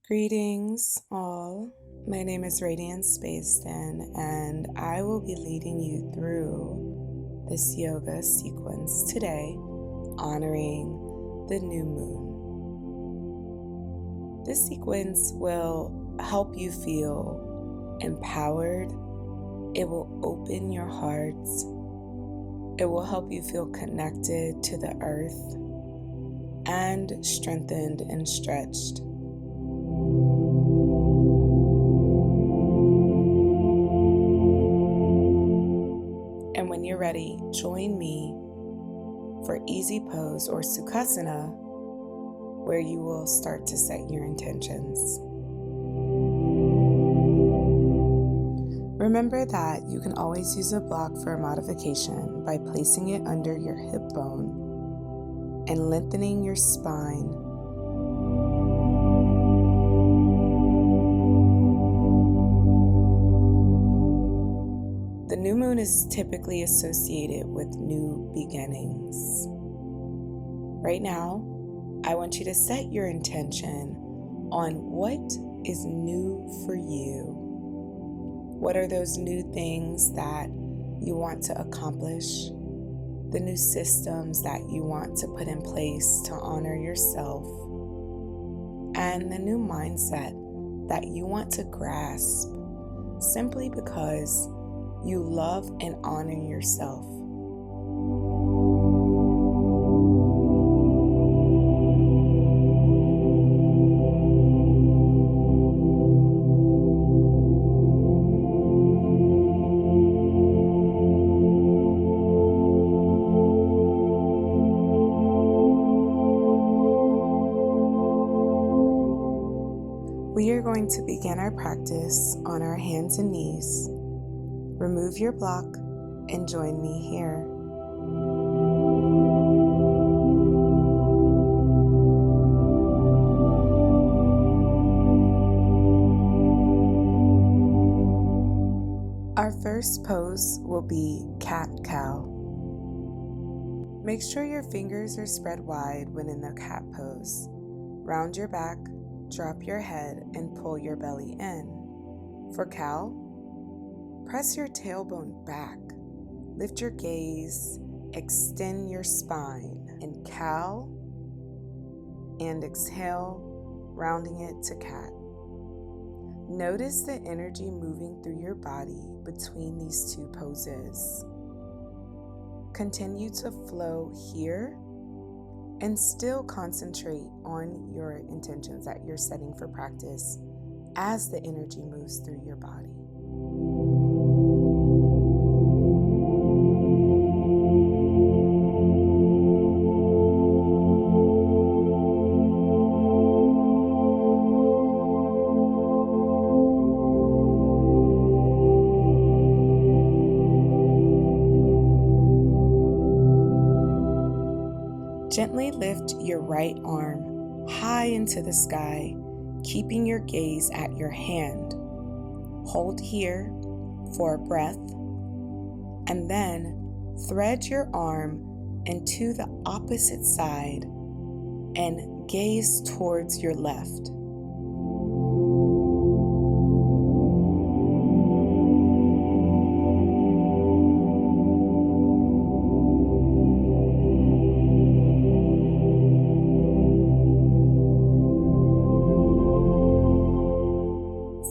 Greetings, all. My name is Radiance and I will be leading you through this yoga sequence today, honoring the new moon. This sequence will help you feel empowered. It will open your hearts. It will help you feel connected to the earth and strengthened and stretched. And when you're ready, join me for easy pose or sukhasana, where you will start to set your intentions. Remember that you can always use a block for a modification by placing it under your hip bone and lengthening your spine. The new moon is typically associated with new beginnings. Right now, I want you to set your intention on what is new for you. What are those new things that you want to accomplish? The new systems that you want to put in place to honor yourself? And the new mindset that you want to grasp simply because you love and honor yourself. We are going to begin our practice on our hands and knees. Remove your block and join me here. Our first pose will be cat-cow. Make sure your fingers are spread wide when in the cat pose. Round your back, drop your head, and pull your belly in. For cow, press your tailbone back, lift your gaze, extend your spine, and cow, and exhale, rounding it to cat. Notice the energy moving through your body between these two poses. Continue to flow here and still concentrate on your intentions that you're setting for practice as the energy moves through your body. Gently lift your right arm high into the sky, keeping your gaze at your hand. Hold here for a breath, and then thread your arm into the opposite side and gaze towards your left.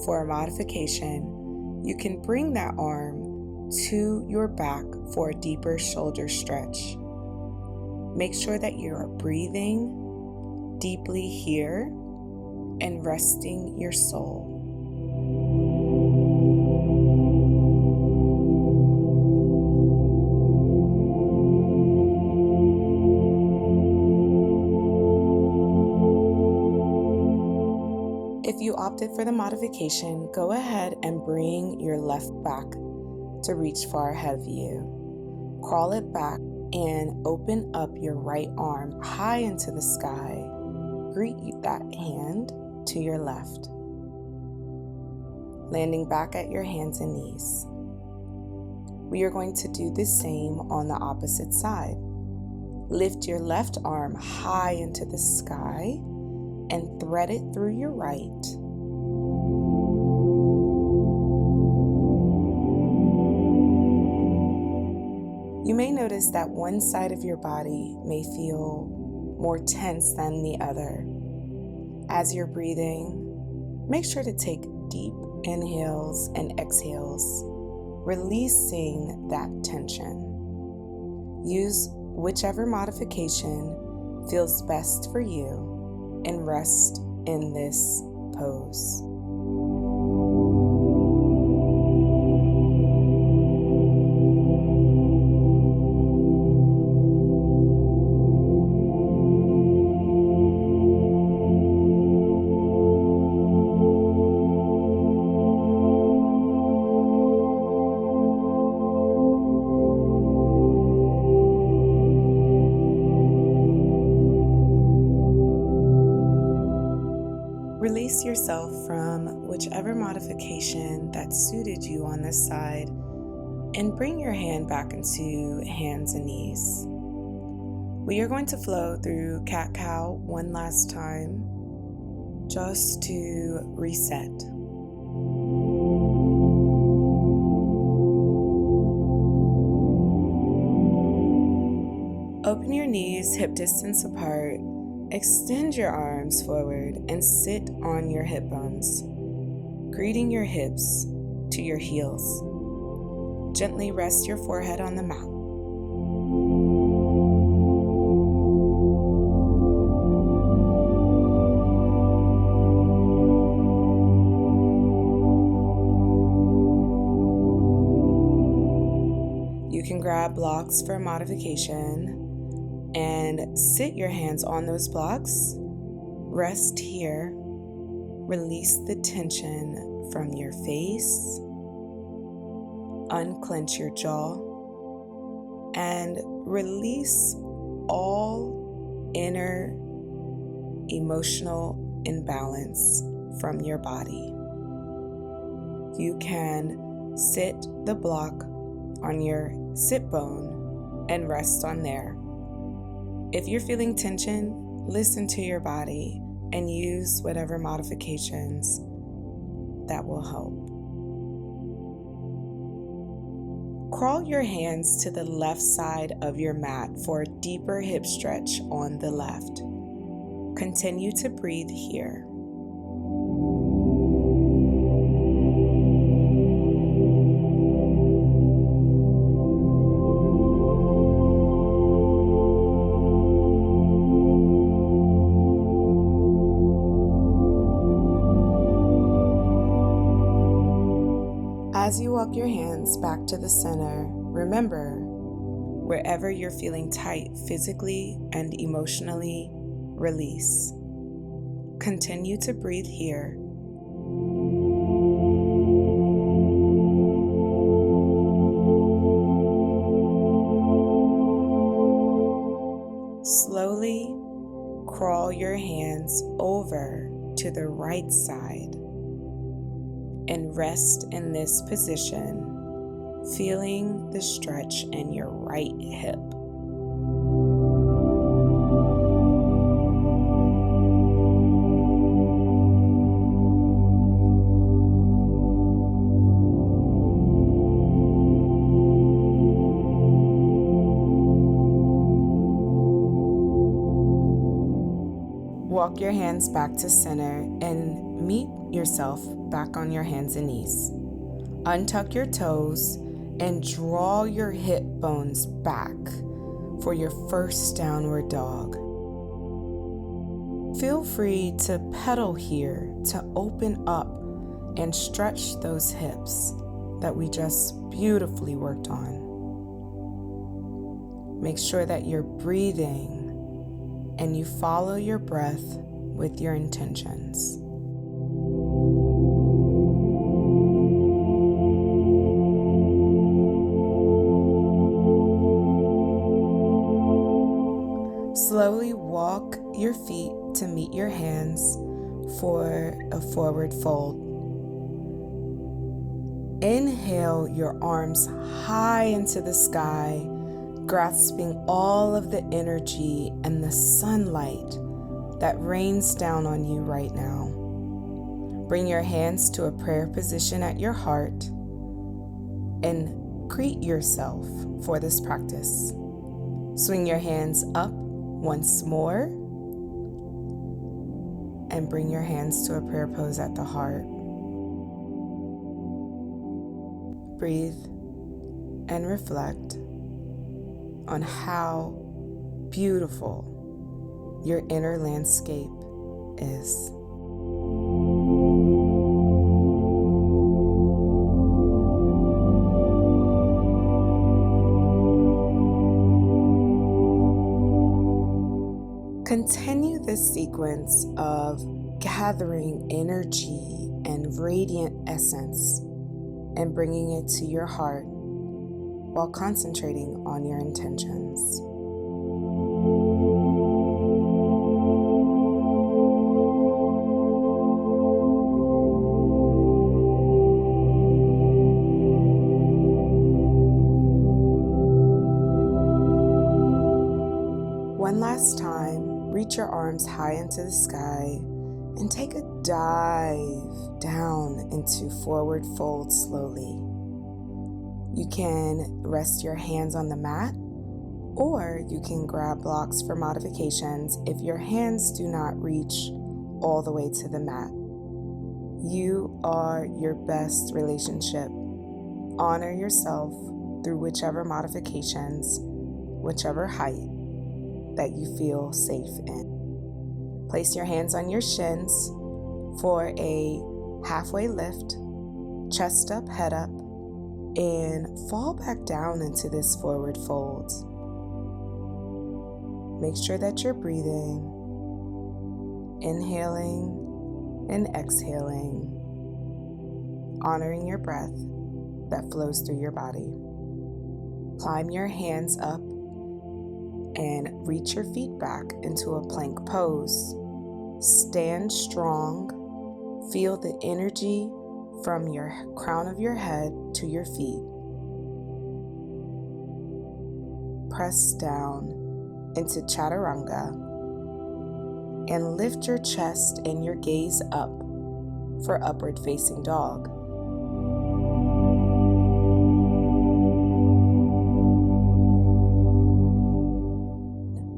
For a modification, you can bring that arm to your back for a deeper shoulder stretch. Make sure that you are breathing deeply here and resting your soul. If you opted for the modification, go ahead and bring your left back to reach far ahead of you. Crawl it back and open up your right arm high into the sky. Greet that hand to your left. Landing back at your hands and knees. We are going to do the same on the opposite side. Lift your left arm high into the sky and thread it through your right. You may notice that one side of your body may feel more tense than the other. As you're breathing, make sure to take deep inhales and exhales, releasing that tension. Use whichever modification feels best for you and rest in this pose. Release yourself from whichever modification that suited you on this side and bring your hand back into hands and knees. We are going to flow through cat-cow one last time just to reset. Open your knees hip distance apart. Extend your arms forward and sit on your hip bones, greeting your hips to your heels. Gently rest your forehead on the mat. You can grab blocks for modification and sit your hands on those blocks. Rest here. Release the tension from your face. Unclench your jaw and release all inner emotional imbalance from your body. You can sit the block on your sit bone and rest on there. If you're feeling tension, listen to your body and use whatever modifications that will help. Crawl your hands to the left side of your mat for a deeper hip stretch on the left. Continue to breathe here. As you walk your hands back to the center, remember, wherever you're feeling tight physically and emotionally, release. Continue to breathe here. Slowly crawl your hands over to the right side and rest in this position, feeling the stretch in your right hip. Walk your hands back to center and meet yourself back on your hands and knees. Untuck your toes and draw your hip bones back for your first downward dog. Feel free to pedal here to open up and stretch those hips that we just beautifully worked on. Make sure that you're breathing and you follow your breath with your intentions. Slowly walk your feet to meet your hands for a forward fold. Inhale your arms high into the sky, grasping all of the energy and the sunlight that rains down on you right now. Bring your hands to a prayer position at your heart and greet yourself for this practice. Swing your hands up once more and bring your hands to a prayer pose at the heart. Breathe and reflect on how beautiful your inner landscape is. Continue this sequence of gathering energy and radiant essence and bringing it to your heart while concentrating on your intentions. One last time, reach your arms high into the sky and take a dive down into forward fold slowly. You can rest your hands on the mat, or you can grab blocks for modifications if your hands do not reach all the way to the mat. You are your best relationship. Honor yourself through whichever modifications, whichever height that you feel safe in. Place your hands on your shins for a halfway lift, chest up, head up, and fall back down into this forward fold. Make sure that you're breathing, inhaling and exhaling, honoring your breath that flows through your body. Climb your hands up and reach your feet back into a plank pose. Stand strong. Feel the energy from your crown of your head to your feet. Press down into chaturanga and lift your chest and your gaze up for upward facing dog.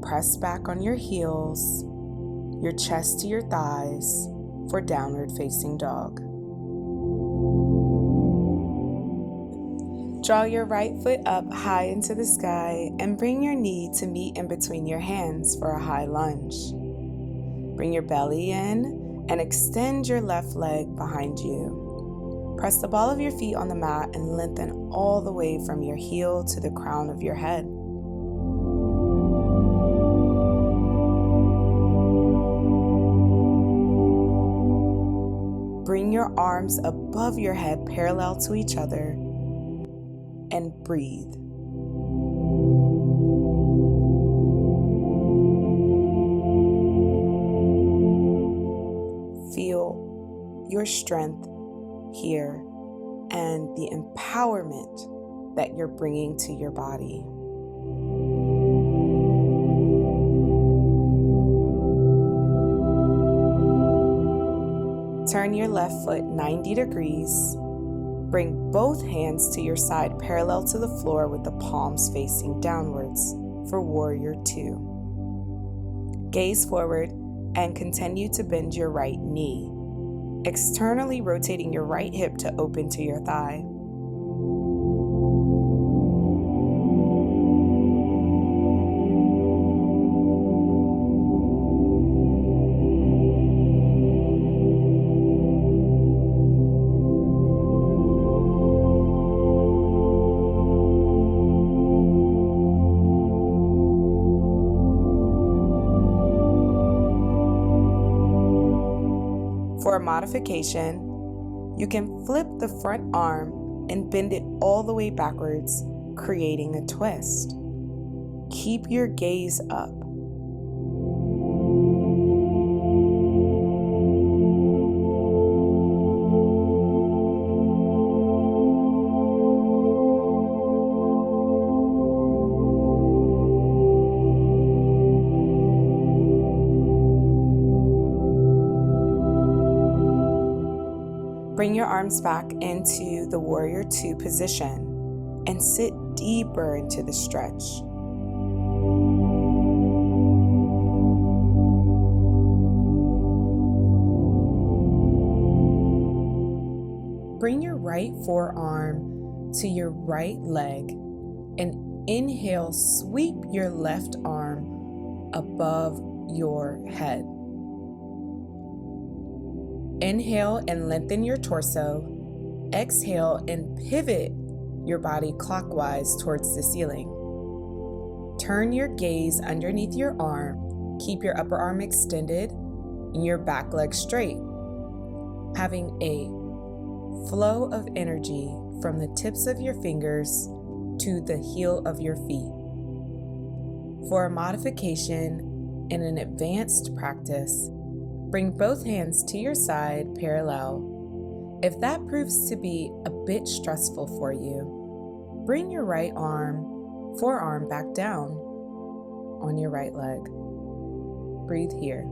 Press back on your heels, your chest to your thighs for downward facing dog. Draw your right foot up high into the sky and bring your knee to meet in between your hands for a high lunge. Bring your belly in and extend your left leg behind you. Press the ball of your feet on the mat and lengthen all the way from your heel to the crown of your head. Bring your arms above your head parallel to each other and breathe. Feel your strength here and the empowerment that you're bringing to your body. Turn your left foot 90 degrees. Bring both hands to your side parallel to the floor with the palms facing downwards for Warrior 2. Gaze forward and continue to bend your right knee, externally rotating your right hip to open to your thigh. For a modification, you can flip the front arm and bend it all the way backwards, creating a twist. Keep your gaze up. Bring your arms back into the warrior two position and sit deeper into the stretch. Bring your right forearm to your right leg and inhale, sweep your left arm above your head. Inhale and lengthen your torso. Exhale and pivot your body clockwise towards the ceiling. Turn your gaze underneath your arm. Keep your upper arm extended and your back leg straight, having a flow of energy from the tips of your fingers to the heel of your feet. For a modification in an advanced practice, bring both hands to your side parallel. If that proves to be a bit stressful for you, bring your right forearm back down on your right leg. Breathe here.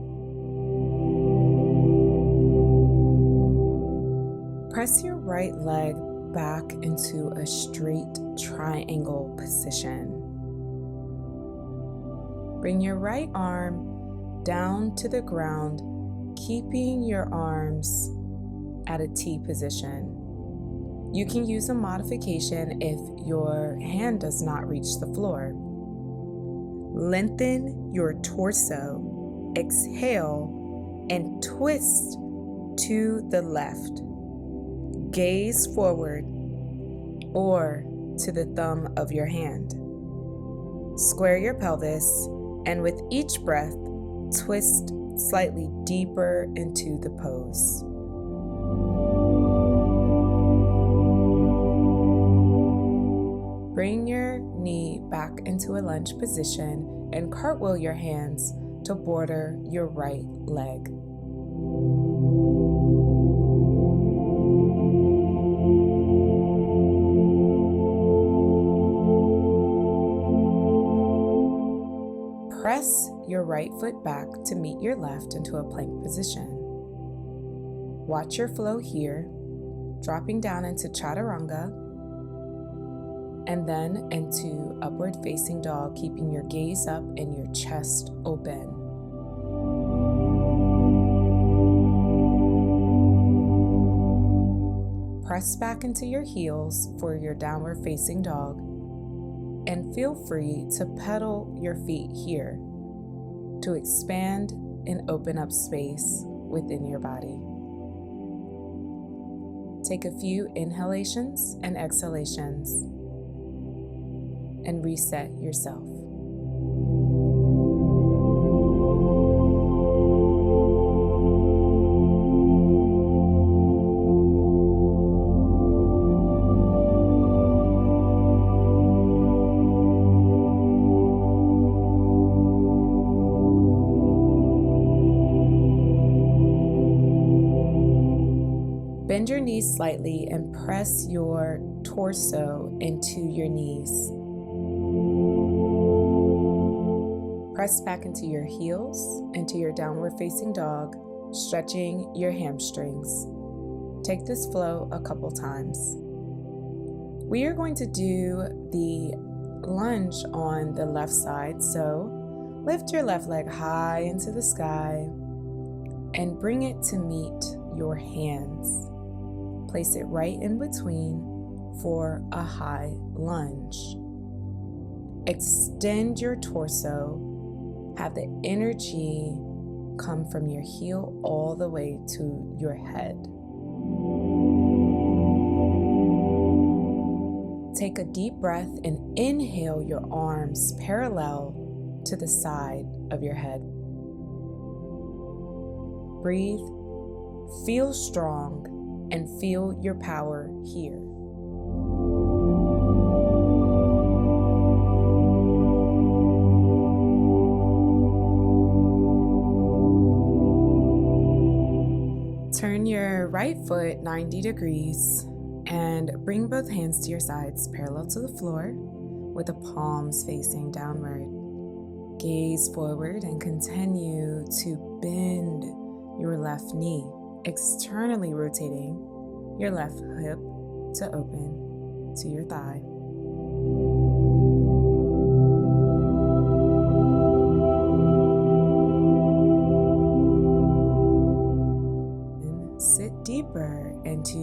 Press your right leg back into a straight triangle position. Bring your right arm down to the ground, keeping your arms at a T position. You can use a modification if your hand does not reach the floor. Lengthen your torso, exhale, and twist to the left. Gaze forward or to the thumb of your hand. Square your pelvis, and with each breath, twist slightly deeper into the pose. Bring your knee back into a lunge position and cartwheel your hands to border your right leg. Press your right foot back to meet your left into a plank position. Watch your flow here, dropping down into chaturanga and then into upward facing dog, keeping your gaze up and your chest open. Press back into your heels for your downward facing dog, and feel free to pedal your feet here to expand and open up space within your body. Take a few inhalations and exhalations and reset yourself. Bend your knees slightly and press your torso into your knees. Press back into your heels, into your downward facing dog, stretching your hamstrings. Take this flow a couple times. We are going to do the lunge on the left side, so lift your left leg high into the sky and bring it to meet your hands. Place it right in between for a high lunge. Extend your torso. Have the energy come from your heel all the way to your head. Take a deep breath and inhale your arms parallel to the side of your head. Breathe, feel strong, and feel your power here. Turn your right foot 90 degrees and bring both hands to your sides parallel to the floor with the palms facing downward. Gaze forward and continue to bend your left knee, externally rotating your left hip to open to your thigh. And sit deeper into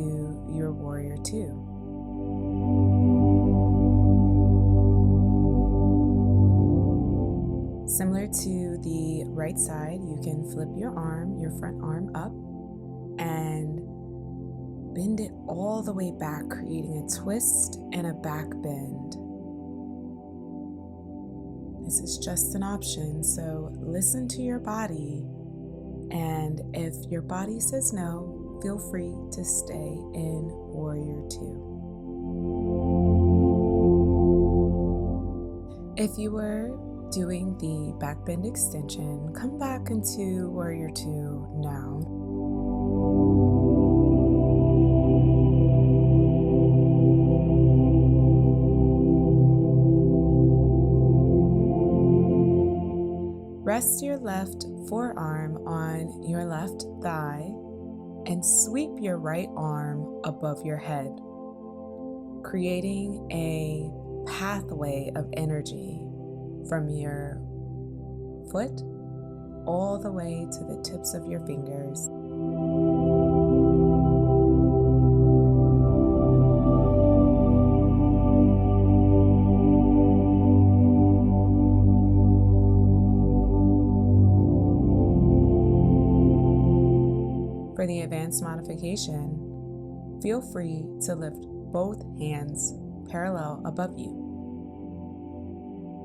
your warrior two. Similar to the right side, you can flip your front arm up, and bend it all the way back, creating a twist and a back bend. This is just an option, so listen to your body, and if your body says no, feel free to stay in warrior two. If you were doing the back bend extension, come back into warrior two now. Rest your left forearm on your left thigh and sweep your right arm above your head, creating a pathway of energy from your foot all the way to the tips of your fingers. For the advanced modification, feel free to lift both hands parallel above you.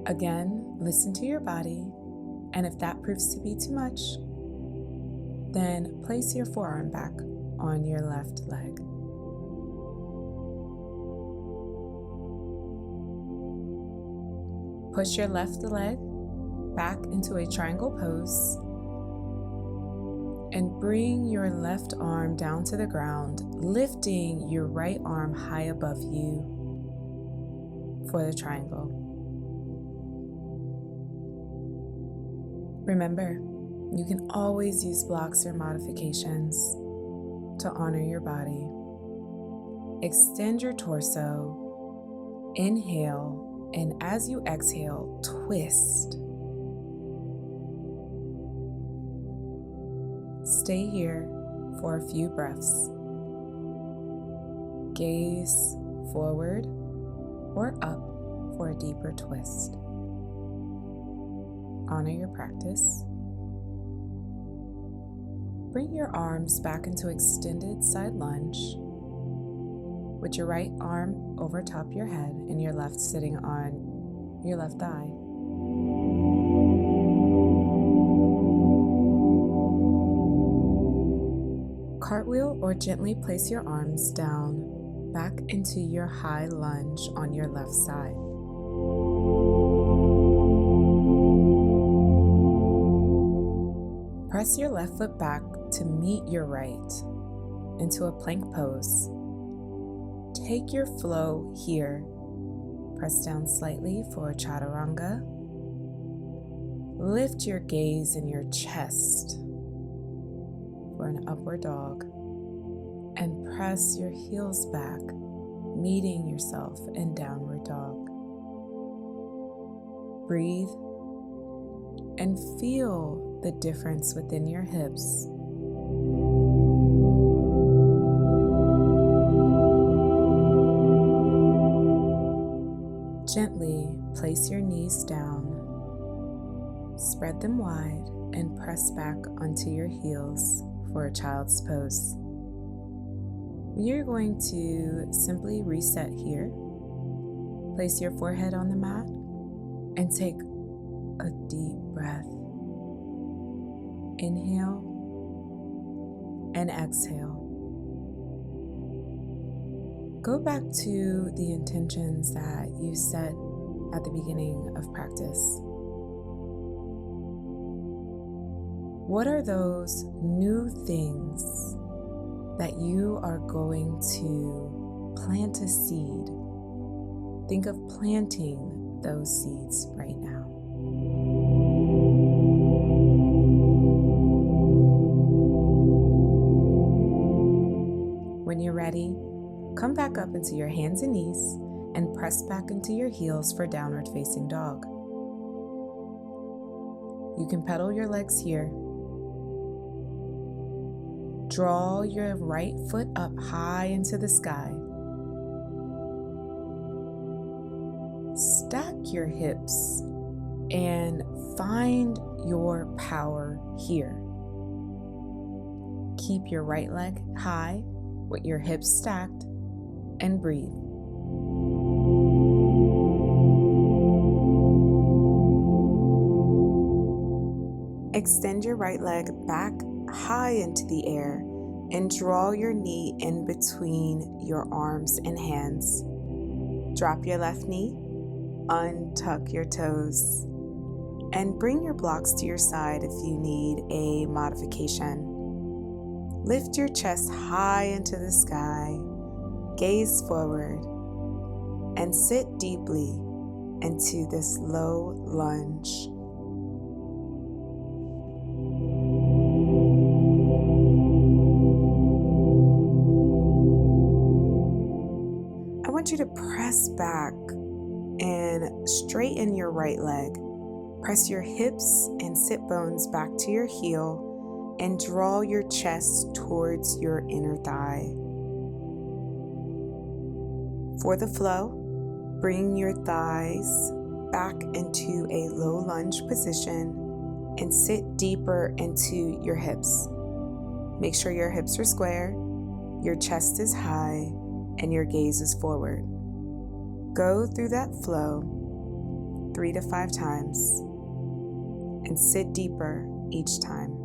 Again, listen to your body, and if that proves to be too much, then place your forearm back on your left leg. Push your left leg back into a triangle pose and bring your left arm down to the ground, lifting your right arm high above you for the triangle. Remember, you can always use blocks or modifications to honor your body. Extend your torso, inhale, and as you exhale, twist. Stay here for a few breaths. Gaze forward or up for a deeper twist. Honor your practice. Bring your arms back into extended side lunge with your right arm over top your head and your left sitting on your left thigh. Cartwheel or gently place your arms down back into your high lunge on your left side. Press your left foot back to meet your right into a plank pose. Take your flow here. Press down slightly for chaturanga. Lift your gaze in your chest for an upward dog. And press your heels back, meeting yourself in downward dog. Breathe and feel the difference within your hips. Gently place your knees down, spread them wide, and press back onto your heels for a child's pose. You're going to simply reset here. Place your forehead on the mat and take a deep breath. Inhale and exhale. Go back to the intentions that you set at the beginning of practice. What are those new things that you are going to plant a seed? Think of planting those seeds right now. When you're ready, come back up into your hands and knees and press back into your heels for downward facing dog. You can pedal your legs here. Draw your right foot up high into the sky. Stack your hips and find your power here. Keep your right leg high with your hips stacked and breathe. Extend your right leg back high into the air and draw your knee in between your arms and hands. Drop your left knee, untuck your toes, and bring your blocks to your side if you need a modification. Lift your chest high into the sky, gaze forward, and sit deeply into this low lunge. I want you to press back and straighten your right leg. Press your hips and sit bones back to your heel and draw your chest towards your inner thigh. For the flow, bring your thighs back into a low lunge position and sit deeper into your hips. Make sure your hips are square, your chest is high, and your gaze is forward. Go through that flow 3 to 5 times and sit deeper each time.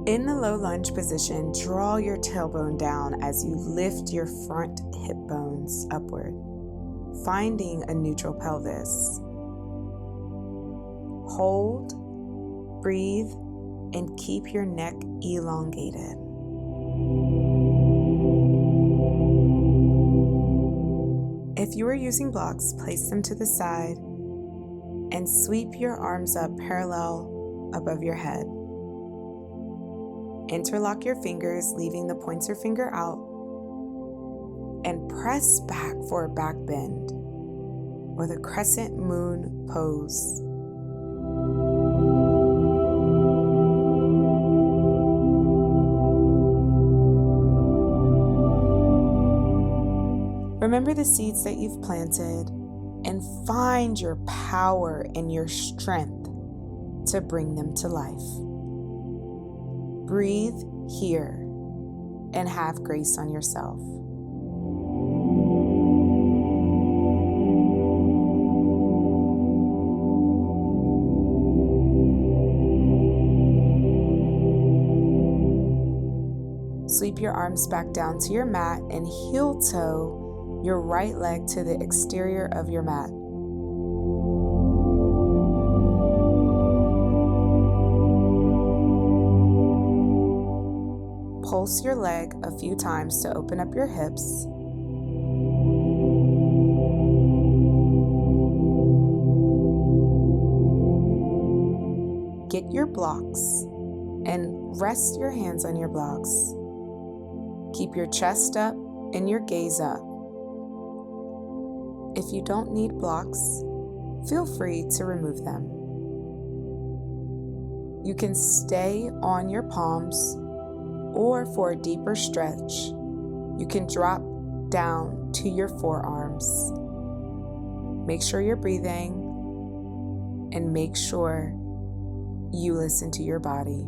In the low lunge position, draw your tailbone down as you lift your front hip bones upward, finding a neutral pelvis. Hold, breathe, and keep your neck elongated. If you are using blocks, place them to the side and sweep your arms up parallel above your head. Interlock your fingers, leaving the pointer finger out, and press back for a back bend or the crescent moon pose. Remember the seeds that you've planted and find your power and your strength to bring them to life. Breathe here and have grace on yourself. Sweep your arms back down to your mat and heel toe your right leg to the exterior of your mat. Pulse your leg a few times to open up your hips. Get your blocks and rest your hands on your blocks. Keep your chest up and your gaze up. If you don't need blocks, feel free to remove them. You can stay on your palms, or for a deeper stretch, you can drop down to your forearms. Make sure you're breathing and make sure you listen to your body.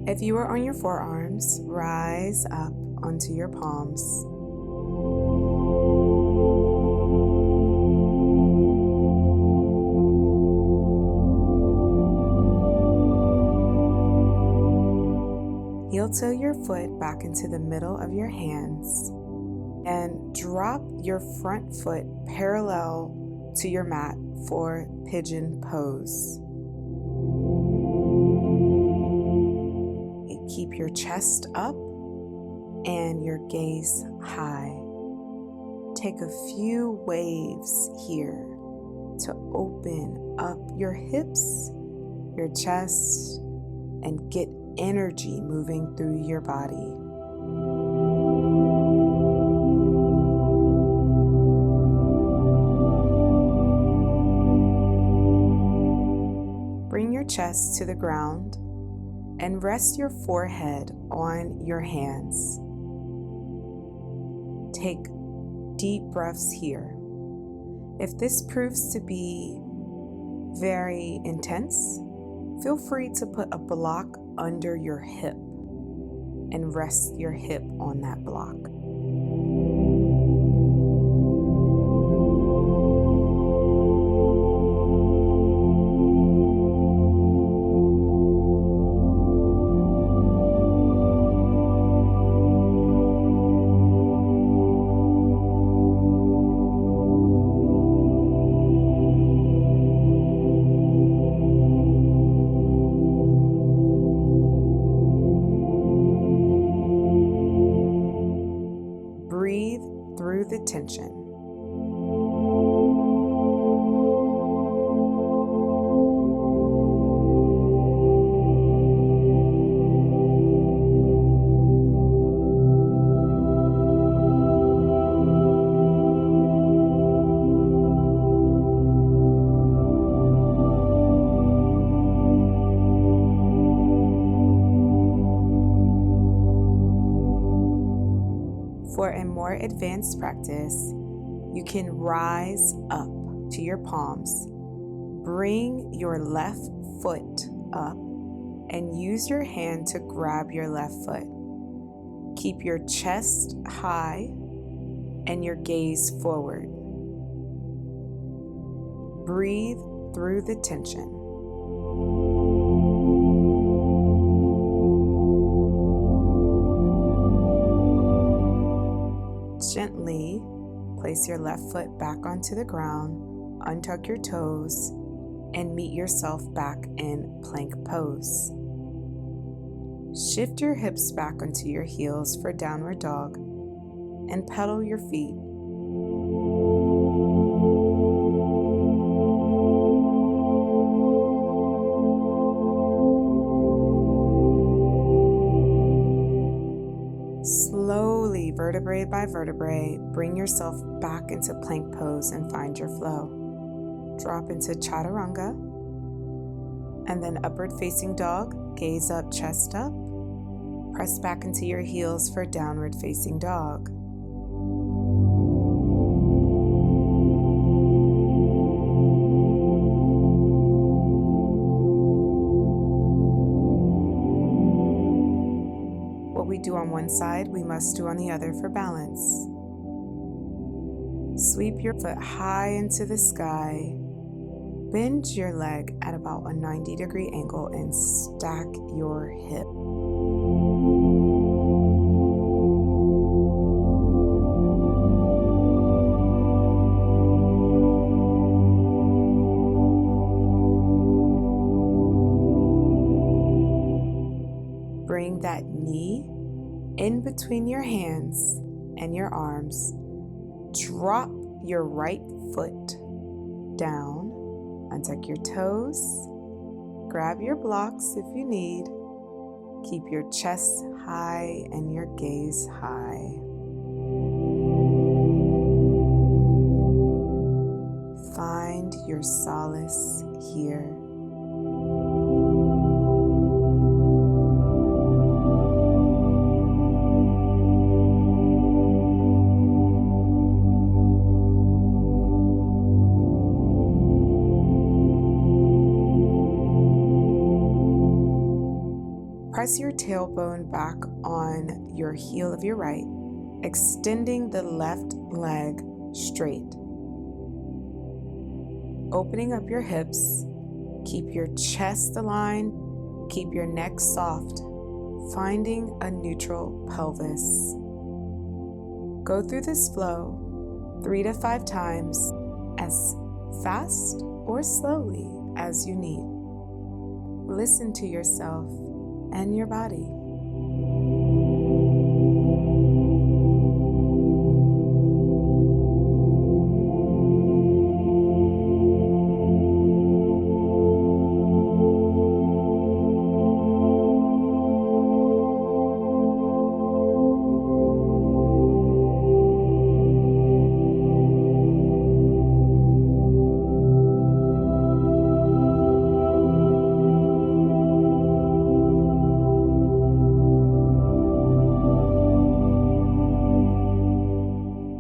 If you are on your forearms, rise up onto your palms. Heel toe your foot back into the middle of your hands And drop your front foot parallel to your mat for pigeon pose. Keep your chest up and your gaze high. Take a few waves here to open up your hips, your chest, and get energy moving through your body. Bring your chest to the ground and rest your forehead on your hands. Take deep breaths here. If this proves to be very intense, feel free to put a block under your hip and rest your hip on that block. Breathe through the tension. For a more advanced practice, you can rise up to your palms, bring your left foot up, and use your hand to grab your left foot. Keep your chest high and your gaze forward. Breathe through the tension. Gently place your left foot back onto the ground, untuck your toes, and meet yourself back in plank pose. Shift your hips back onto your heels for downward dog and pedal your feet. Slowly, vertebrae by vertebrae, bring yourself back into plank pose and find your flow. Drop into chaturanga, and then upward facing dog, gaze up, chest up. Press back into your heels for downward facing dog. What we do on one side, we must do on the other for balance. Sweep your foot high into the sky. Bend your leg at about a 90-degree angle and stack your hip. Bring that knee in between your hands and your arms. Drop your right foot down. Untuck your toes. Grab your blocks if you need. Keep your chest high and your gaze high. Find your solace here. Press your tailbone back on your heel of your right, extending the left leg straight. Opening up your hips, keep your chest aligned, keep your neck soft, finding a neutral pelvis. Go through this flow 3 to 5 times, as fast or slowly as you need. Listen to yourself and your body.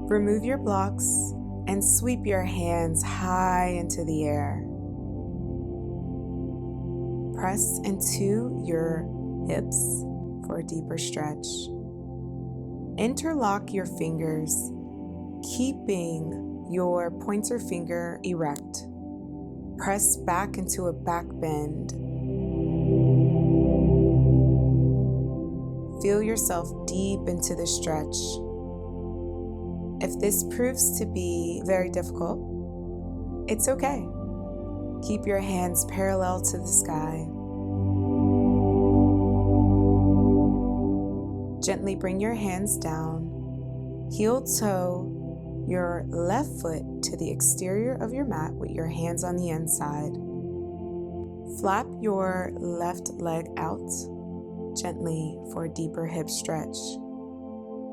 Remove your blocks and sweep your hands high into the air. Press into your hips for a deeper stretch. Interlock your fingers, keeping your pointer finger erect. Press back into a back bend. Feel yourself deep into the stretch. If this proves to be very difficult, it's okay. Keep your hands parallel to the sky. Gently bring your hands down. Heel toe your left foot to the exterior of your mat with your hands on the inside. Flap your left leg out gently for a deeper hip stretch.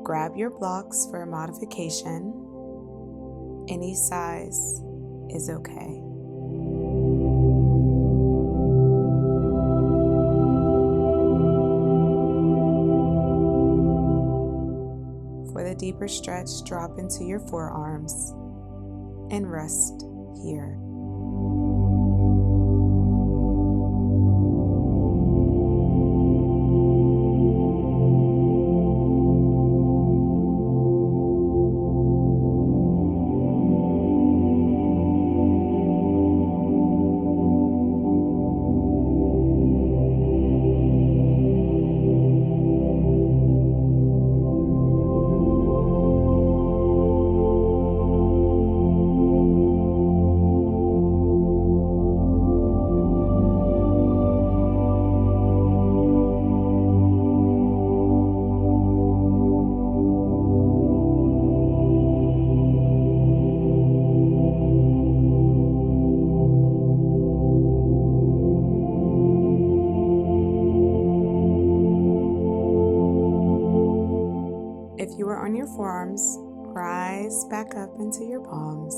Grab your blocks for a modification. Any size is okay. For the deeper stretch, drop into your forearms and rest here. If you are on your forearms, rise back up into your palms.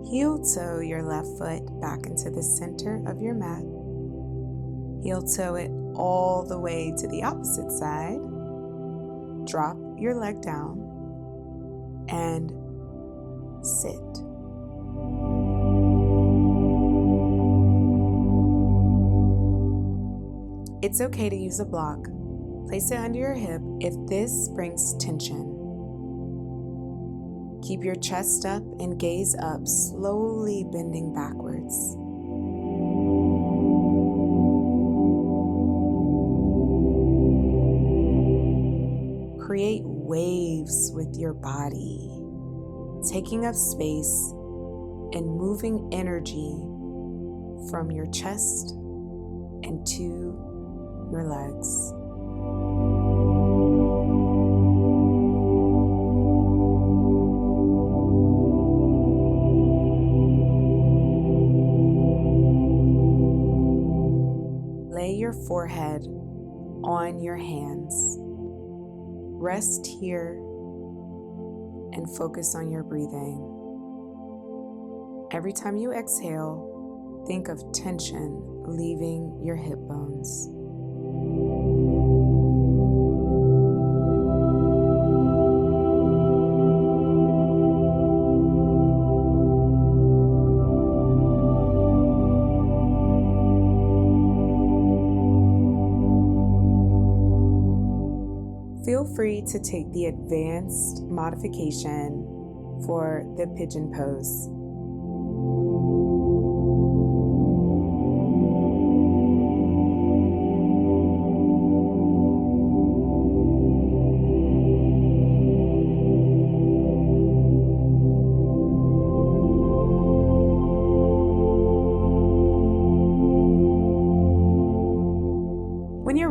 Heel toe your left foot back into the center of your mat. Heel toe it all the way to the opposite side. Drop your leg down and sit. It's okay to use a block. Place it under your hip if this brings tension. Keep your chest up and gaze up, slowly bending backwards. Create waves with your body, taking up space and moving energy from your chest and to your legs. Lay your forehead on your hands. Rest here and focus on your breathing. Every time you exhale, think of tension leaving your hip bones. Feel free to take the advanced modification for the pigeon pose.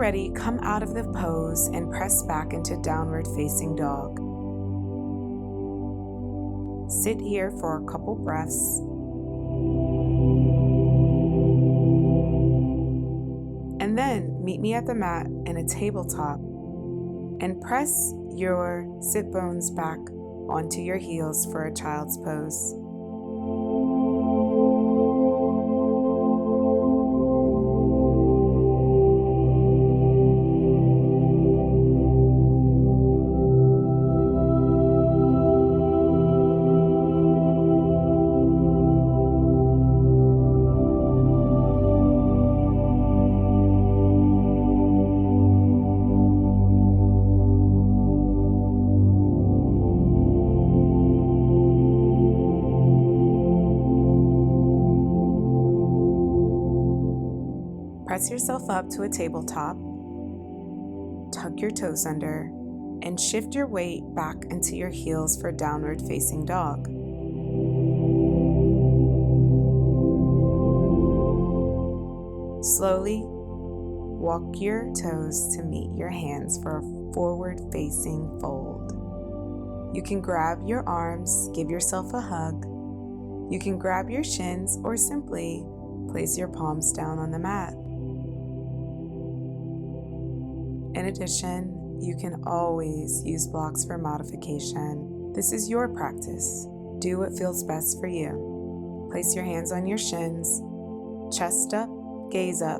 ready, come out of the pose and press back into downward facing dog. Sit here for a couple breaths. And then meet me at the mat in a tabletop and press your sit bones back onto your heels for a child's pose. Press yourself up to a tabletop, tuck your toes under, and shift your weight back into your heels for downward facing dog. Slowly walk your toes to meet your hands for a forward facing fold. You can grab your arms, give yourself a hug. You can grab your shins or simply place your palms down on the mat. In addition, you can always use blocks for modification. This is your practice. Do what feels best for you. Place your hands on your shins, chest up, gaze up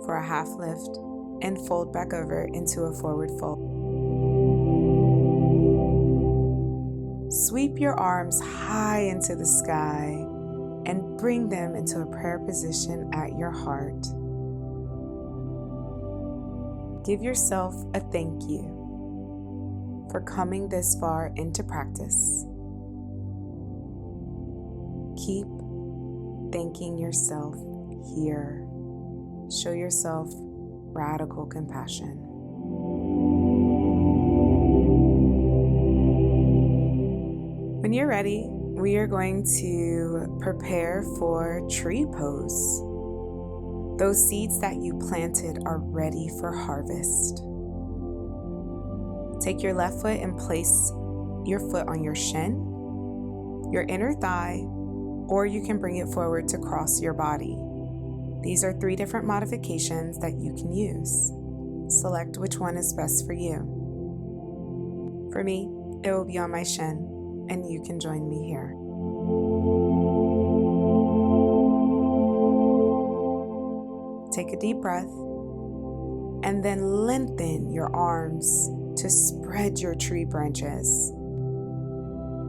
for a half lift, and fold back over into a forward fold. Sweep your arms high into the sky and bring them into a prayer position at your heart. Give yourself a thank you for coming this far into practice. Keep thanking yourself here. Show yourself radical compassion. When you're ready, we are going to prepare for tree pose. Those seeds that you planted are ready for harvest. Take your left foot and place your foot on your shin, your inner thigh, or you can bring it forward to cross your body. These are 3 different modifications that you can use. Select which one is best for you. For me, it will be on my shin, and you can join me here. Take a deep breath, and then lengthen your arms to spread your tree branches.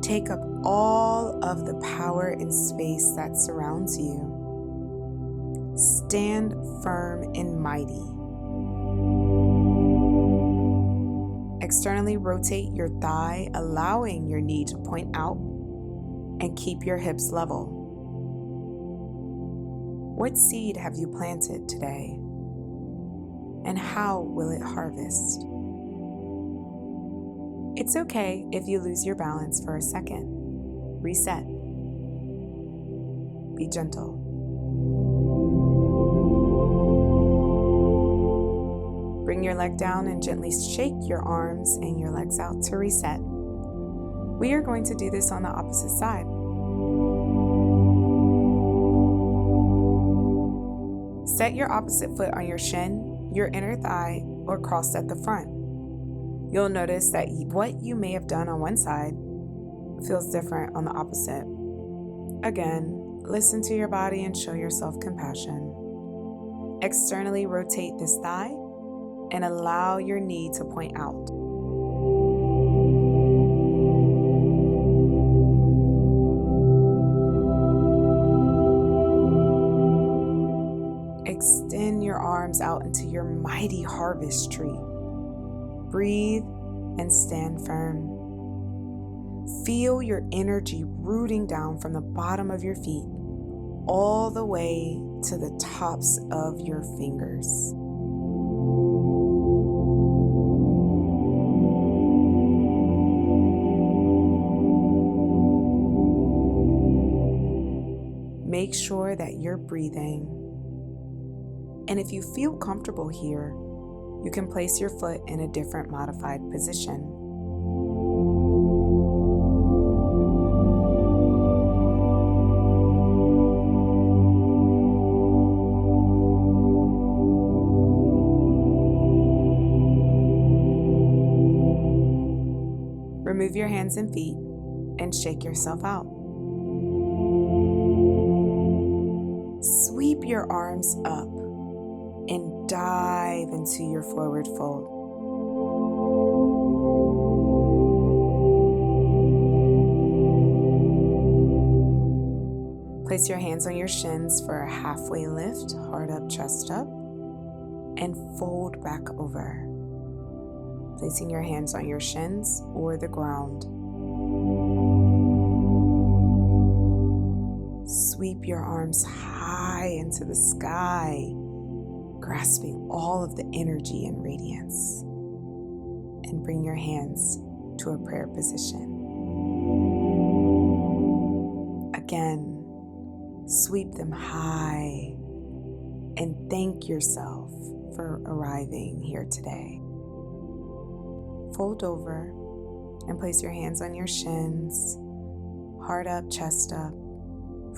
Take up all of the power and space that surrounds you. Stand firm and mighty. Externally rotate your thigh, allowing your knee to point out, and keep your hips level. What seed have you planted today? And how will it harvest? It's okay if you lose your balance for a second. Reset. Be gentle. Bring your leg down and gently shake your arms and your legs out to reset. We are going to do this on the opposite side. Set your opposite foot on your shin, your inner thigh, or crossed at the front. You'll notice that what you may have done on one side feels different on the opposite. Again, listen to your body and show yourself compassion. Externally rotate this thigh and allow your knee to point out. Extend your arms out into your mighty harvest tree. Breathe and stand firm. Feel your energy rooting down from the bottom of your feet all the way to the tops of your fingers. Make sure that you're breathing. And if you feel comfortable here, You can place your foot in a different modified position. Remove your hands and feet and shake yourself out. Sweep your arms up and dive into your forward fold. Place your hands on your shins for a halfway lift, heart up, chest up, and fold back over, placing your hands on your shins or the ground. Sweep your arms high into the sky, grasping all of the energy and radiance. And bring your hands to a prayer position. Again, sweep them high and thank yourself for arriving here today. Fold over and place your hands on your shins, heart up, chest up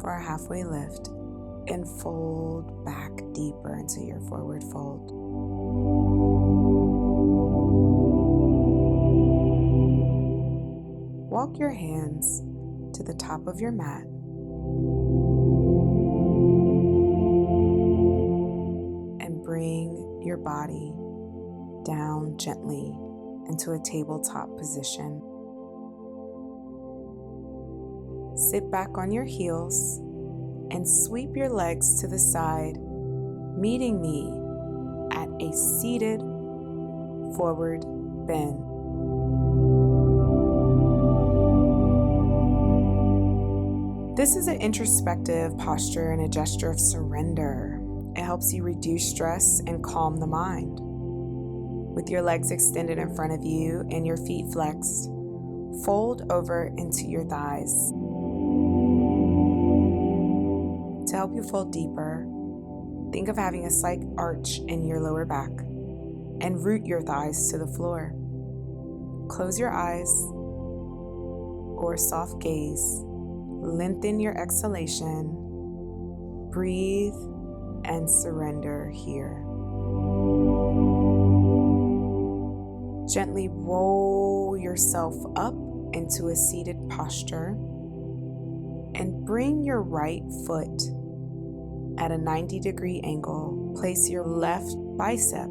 for a halfway lift, and fold back deeper into your forward fold. Walk your hands to the top of your mat and bring your body down gently into a tabletop position. Sit back on your heels and sweep your legs to the side, meeting me at a seated forward bend. This is an introspective posture and a gesture of surrender. It helps you reduce stress and calm the mind. With your legs extended in front of you and your feet flexed, fold over into your thighs. To help you fold deeper, think of having a slight arch in your lower back and root your thighs to the floor. Close your eyes or soft gaze. Lengthen your exhalation. Breathe and surrender here. Gently roll yourself up into a seated posture and bring your right foot at a 90-degree angle. Place your left bicep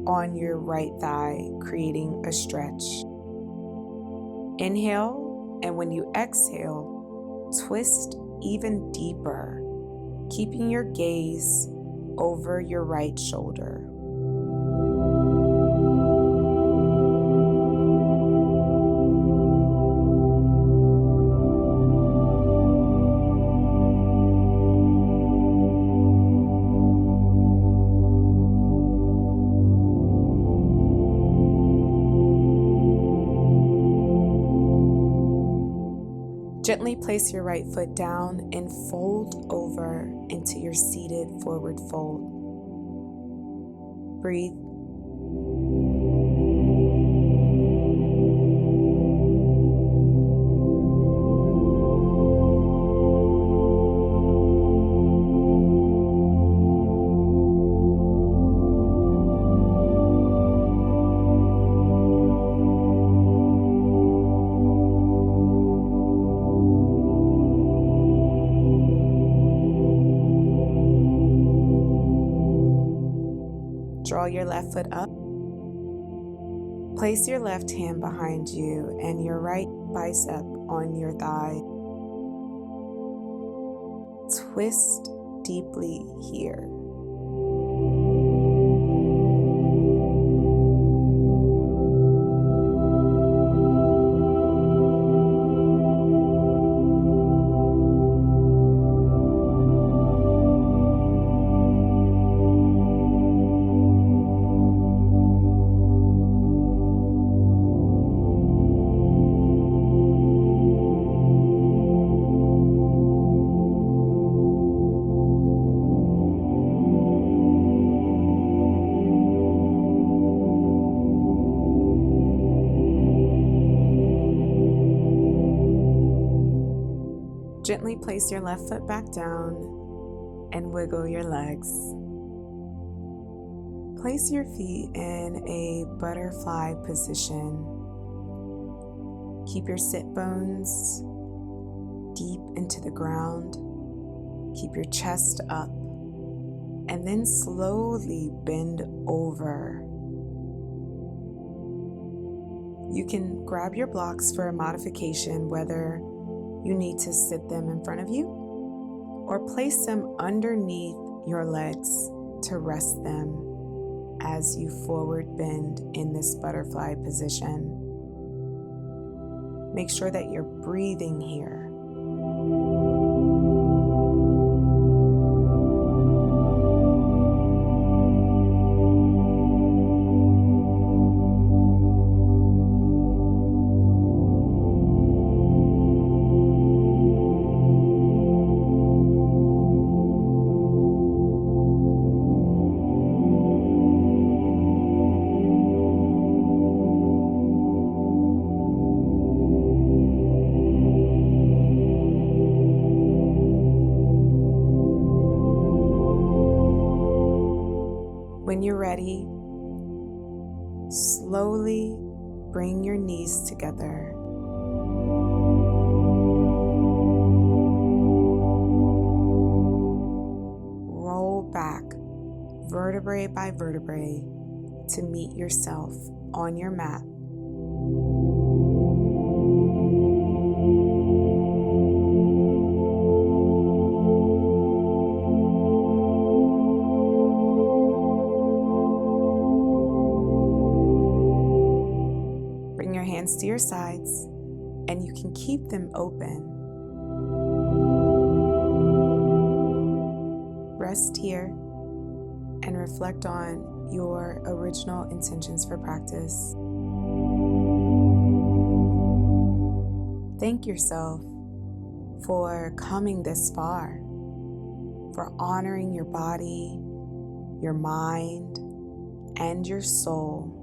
on your right thigh, creating a stretch. Inhale, and when you exhale, twist even deeper, keeping your gaze over your right shoulder. Gently place your right foot down and fold over into your seated forward fold. Breathe. Draw your left foot up. Place your left hand behind you and your right bicep on your thigh. Twist deeply here. Gently place your left foot back down and wiggle your legs. Place your feet in a butterfly position. Keep your sit bones deep into the ground. Keep your chest up, and then slowly bend over. You can grab your blocks for a modification, whether you need to sit them in front of you or place them underneath your legs to rest them as you forward bend in this butterfly position. Make sure that you're breathing here. When you're ready, slowly bring your knees together. Roll back, vertebrae by vertebrae, to meet yourself on your mat. Hands to your sides, and you can keep them open. Rest here and reflect on your original intentions for practice. Thank yourself for coming this far, for honoring your body, your mind, and your soul.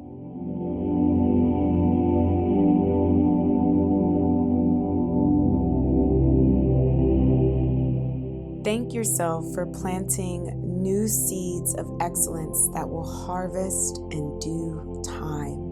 Thank yourself for planting new seeds of excellence that will harvest in due time.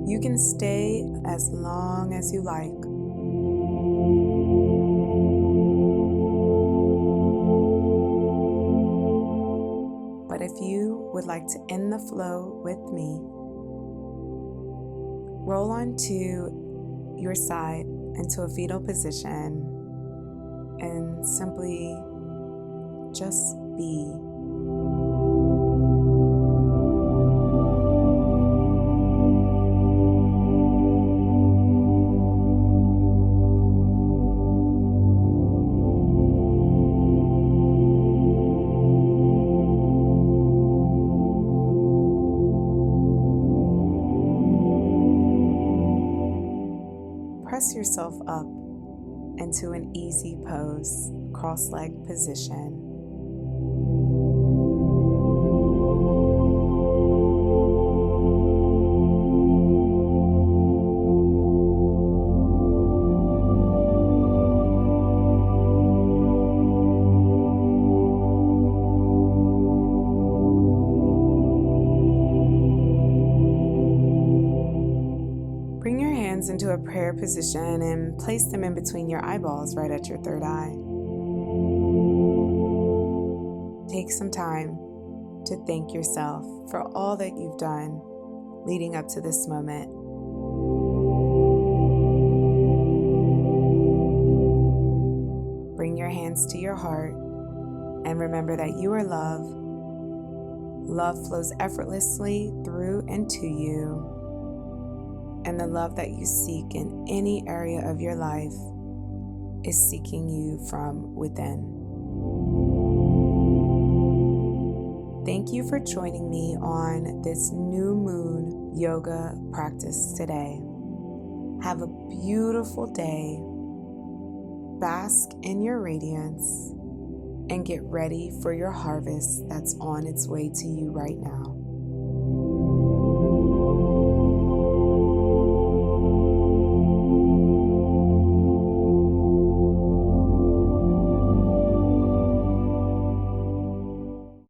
You can stay as long as you like. But if you would like to end the flow with me, roll onto your side into a fetal position and simply just be. press yourself up into an easy pose, cross-legged position. Bring your hands into a prayer position and place them in between your eyeballs right at your third eye. Take some time to thank yourself for all that you've done leading up to this moment. Bring your hands to your heart and remember that you are love. Love flows effortlessly through and to you. And the love that you seek in any area of your life is seeking you from within. Thank you for joining me on this new moon yoga practice today. Have a beautiful day. Bask in your radiance and get ready for your harvest that's on its way to you right now.